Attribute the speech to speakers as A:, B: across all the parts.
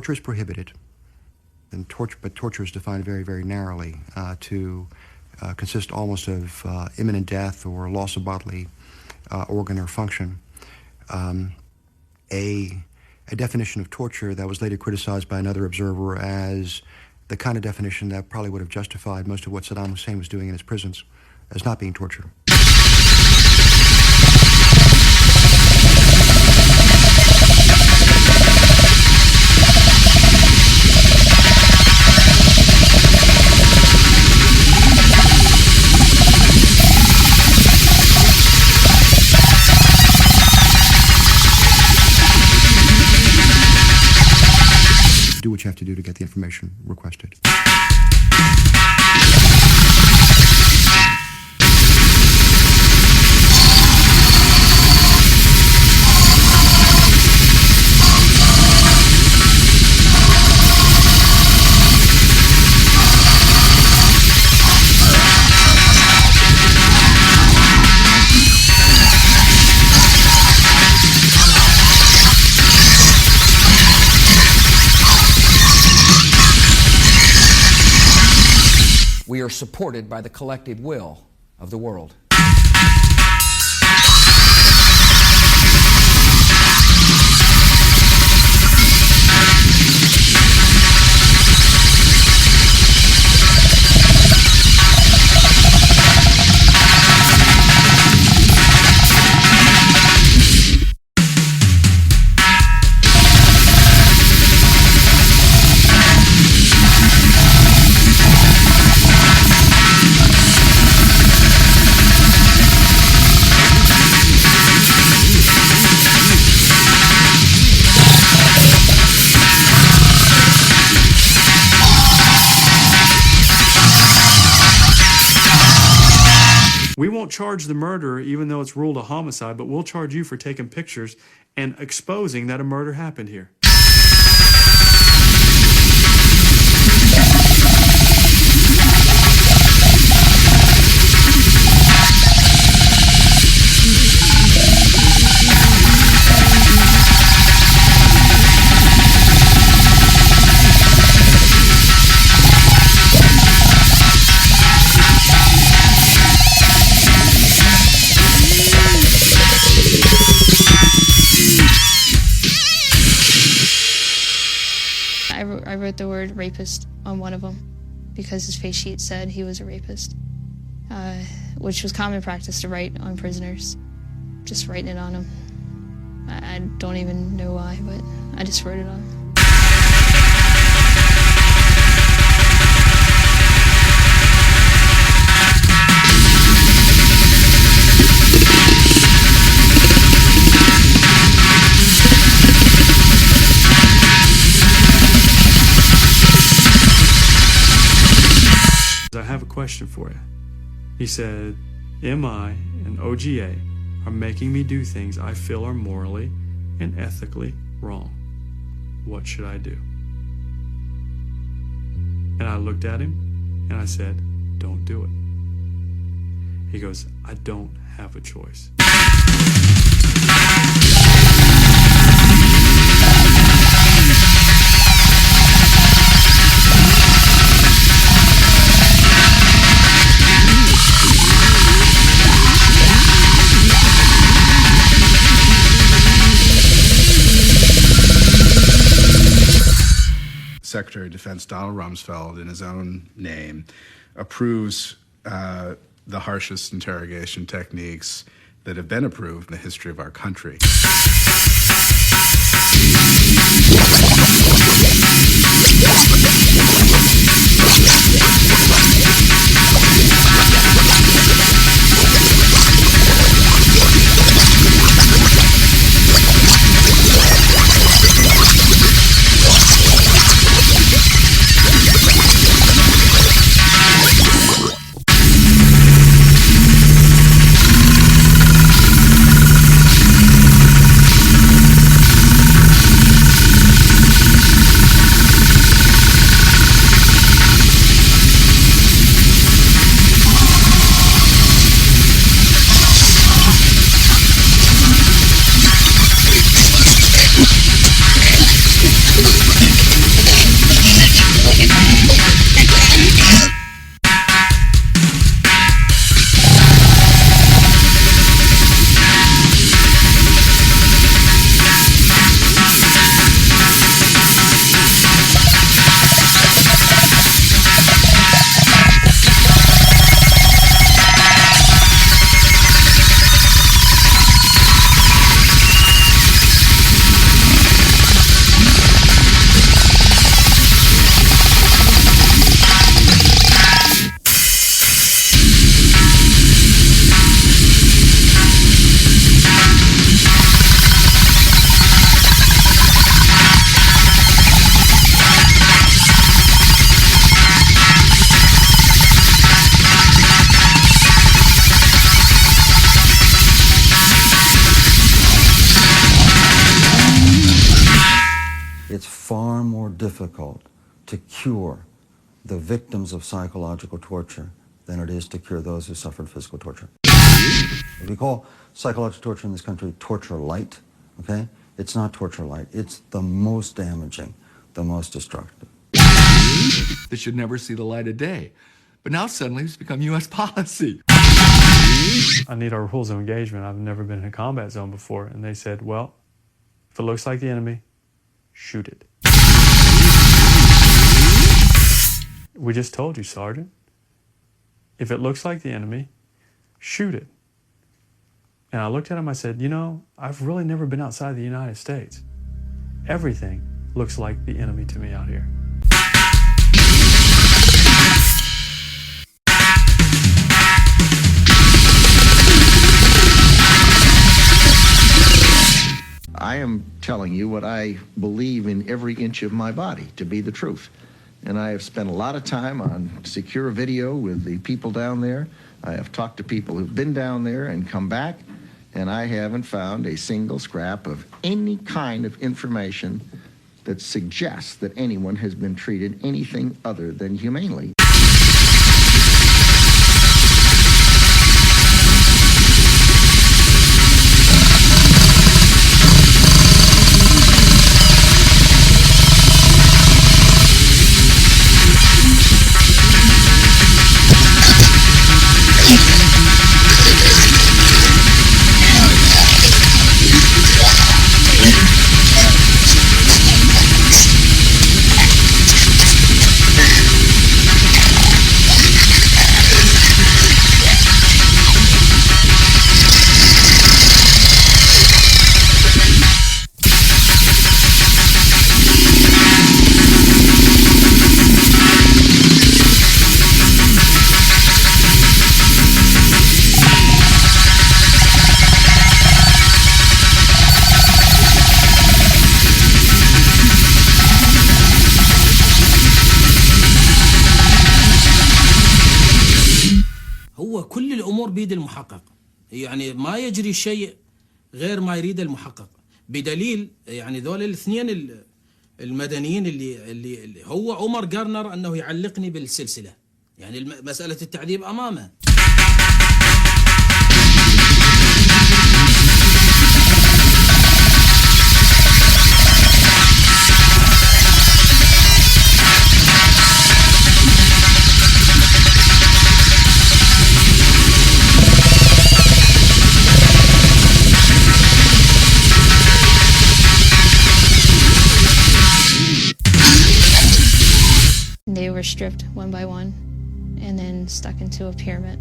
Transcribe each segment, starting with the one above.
A: torture is prohibited, but torture is defined very, very narrowly to consist almost of imminent death or loss of bodily organ or function. A definition of torture that was later criticized by another observer as the kind of definition that probably would have justified most of what Saddam Hussein was doing in his prisons as not being torture. Do what you have to do to get the information requested.
B: We are supported by the collective will of the world.
C: We won't charge the murderer even though it's ruled a homicide, but we'll charge you for taking pictures and exposing that a murder happened here.
D: I wrote the word rapist on one of them because his face sheet said he was a rapist, which was common practice to write on prisoners, just writing it on them. I don't even know why, but I just wrote it on them.
C: I have a question for you. He said, MI and OGA are making me do things I feel are morally and ethically wrong. What should I do? And I looked at him and I said, don't do it. He goes, I don't have a choice.
E: Secretary of Defense Donald Rumsfeld, in his own name, approves the harshest interrogation techniques that have been approved in the history of our country.
F: it's far more difficult to cure the victims of psychological torture than it is to cure those who suffered physical torture. We call psychological torture in this country torture light, okay? It's not torture light. It's the most damaging, the most destructive.
G: This should never see the light of day. But now suddenly it's become U.S. policy.
C: I need our rules of engagement. I've never been in a combat zone before. And they said, well, if it looks like the enemy, shoot it. We just told you, Sergeant. If it looks like the enemy, shoot it. And I looked at him, I said, you know, I've really never been outside the United States. Everything looks like the enemy to me out here.
H: I am telling you what I believe in every inch of my body to be the truth. And I have spent a lot of time on secure video with the people down there. I have talked to people who've been down there and come back, and I haven't found a single scrap of any kind of information that suggests that anyone has been treated anything other than humanely.
I: كل الأمور بيد المحقق، يعني ما يجري شيء غير ما يريد المحقق، بدليل يعني ذول الاثنين المدنيين اللي هو أمر جارنر أنه يعلقني بالسلسلة، يعني مسألة التعذيب أمامه.
D: They were stripped one by one and then stuck into a pyramid.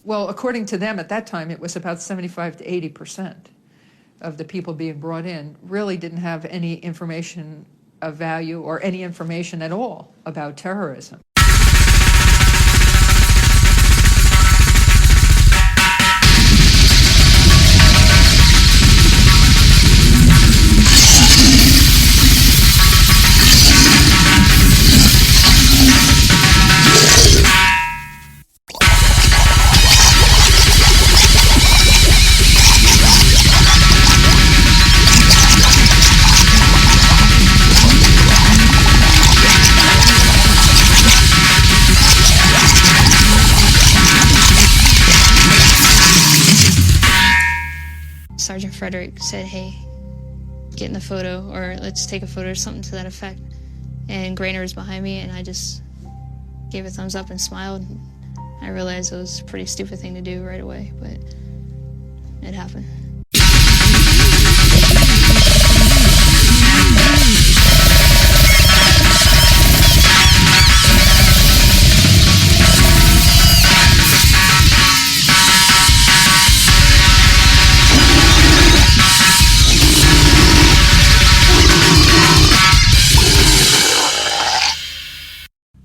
J: Well, according to them at that time, it was about 75 to 80% of the people being brought in really didn't have any information of value or any information at all about terrorism.
D: Sergeant Frederick said, hey, get in the photo, or let's take a photo or something to that effect. And Grainer was behind me, and I just gave a thumbs up and smiled. I realized it was a pretty stupid thing to do right away, but it happened.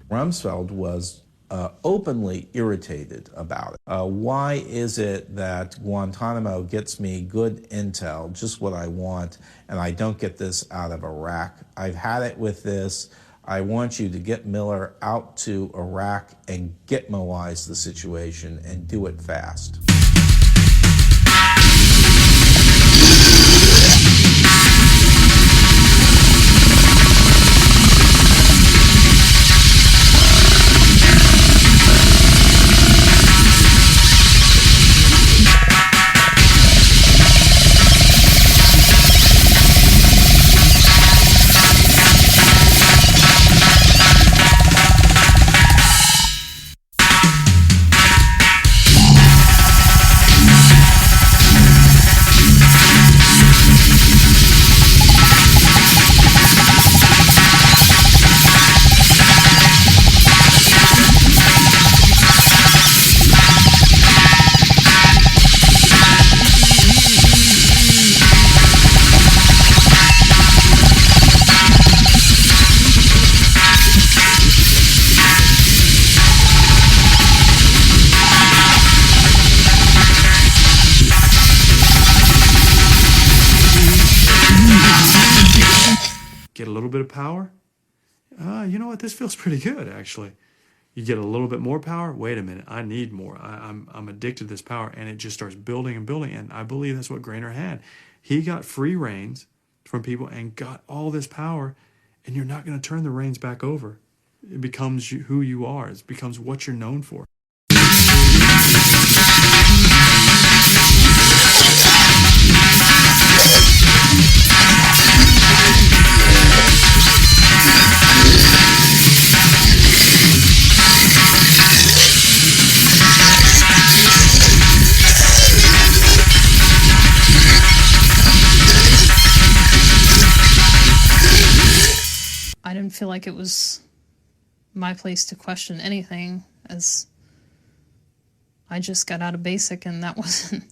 K: Rumsfeld was openly irritated about it. Why is it that Guantanamo gets me good intel, just what I want, and I don't get this out of Iraq? I've had it with this. I want you to get Miller out to Iraq and Gitmoize the situation and do it fast.
C: Get a little bit of power. You know what? This feels pretty good, actually. You get a little bit more power. Wait a minute. I need more. I'm addicted to this power. And it just starts building and building. And I believe that's what Grainer had. He got free reins from people and got all this power. And you're not going to turn the reins back over. It becomes who you are. It becomes what you're known for.
D: I didn't feel like it was my place to question anything, as I just got out of basic, and that wasn't,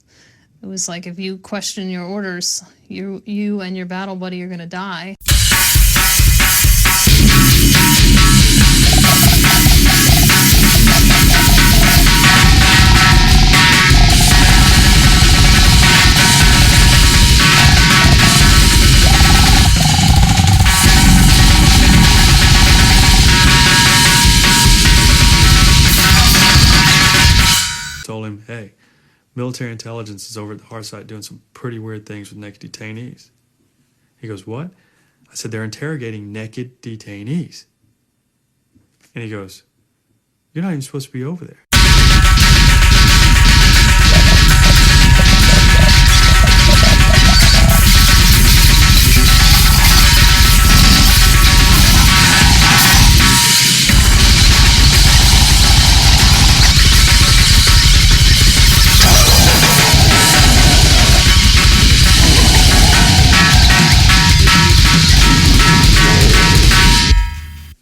D: it was like, if you question your orders, you and your battle buddy are gonna die.
C: Told him, hey, military intelligence is over at the hard site doing some pretty weird things with naked detainees. He goes, what? I said, they're interrogating naked detainees. And he goes, you're not even supposed to be over there.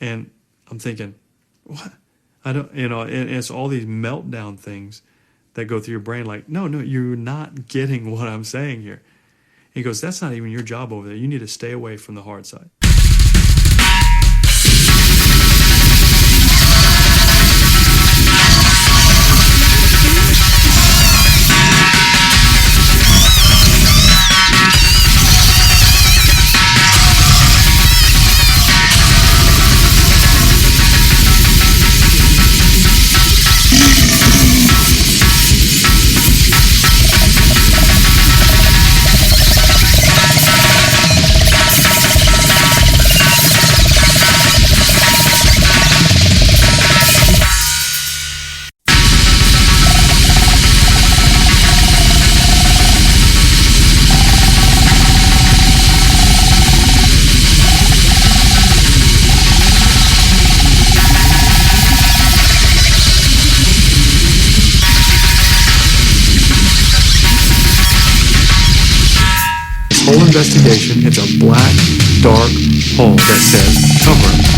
C: And I'm thinking, what? I don't, and it's all these meltdown things that go through your brain like, no, you're not getting what I'm saying here. He goes, that's not even your job over there. You need to stay away from the hard side. whole investigation, it's a black, dark hole that says cover-up.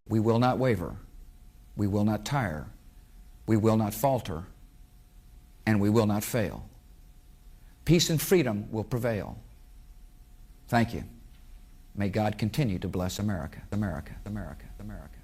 B: We will not waver. We will not tire. We will not falter. And we will not fail. Peace and freedom will prevail. Thank you. May God continue to bless America, America, America, America.